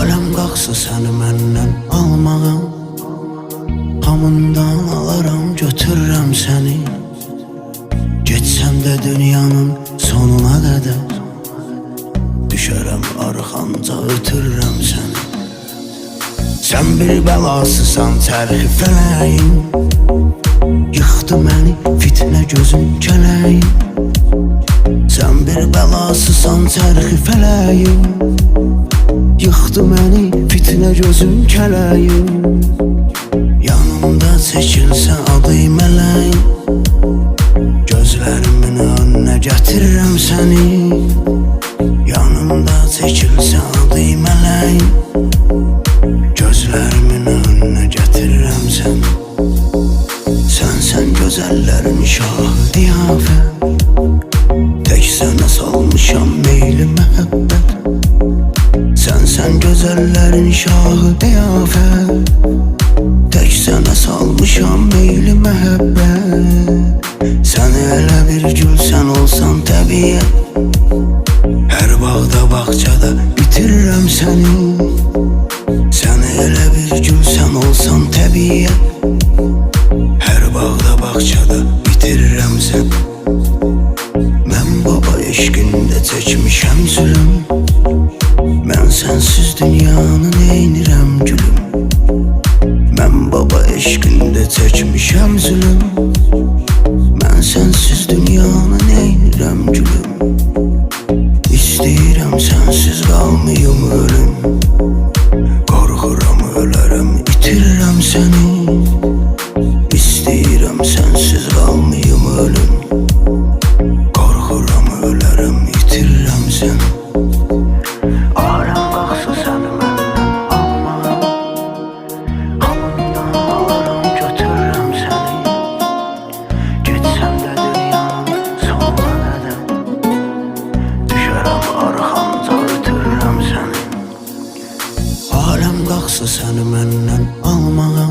Aləm qalxsa səni məndən almağa, hamından alaram götürürəm səni. Getsəm də dünyanın sonuna qədər, düşərəm arxanca ötürürəm səni. Sən bir bəlasısan çərxi fələyin, yıxdı məni fitnə gözün kələyin. Sən bir bəlasısan çərxi fələyin, yıxdı məni fitnə gözün kələyin. Yanımda çəkilsə adı mələyin, gözlərimin önünə gətirirəm səni. Yanımda çəkilsə adı mələyin, gözlərimin önünə gətirirəm səni. Sən gözəllərin şahı qiyafət, tək sənə salmışam meyli məhəbbət. Sən gözəllərin şahı qiyafət, tək sənə salmışam meyli məhəbbət. Sən elə bir gülsən olsan təbiət, hər bağda bağçada bitirirəm səni. Sən elə bir gülsən olsan təbiət, hər bağda bağçada bitirirəm səni. Mən baba eşqində çəkmişəm zülüm, mən sənsiz dünyanı neynirəm gülüm. Mən baba eşqində çəkmişəm zülüm, mən sənsiz dünyanı neynirəm gülüm. İstəyirəm sənsiz qalmayım ölüm, qorxuram ölərəm itirirəm səni. İstəyirəm sənsiz qalmayım ölüm, qorxuram ölərəm itirirəm səni. Aləm qalxsa səni məndən almağa, hamından alaram götürürəm səni. Getsəm də dünyanın sonuna qədər, düşərəm arxanca ötürürəm səni. Aləm qalxsa səni məndən almağa,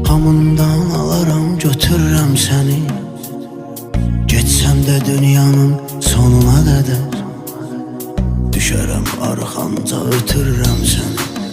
hamından alaram götürürəm səni. Getsəm də dünyanın sonuna qədər, düşərəm arxanca ötürürəm səni.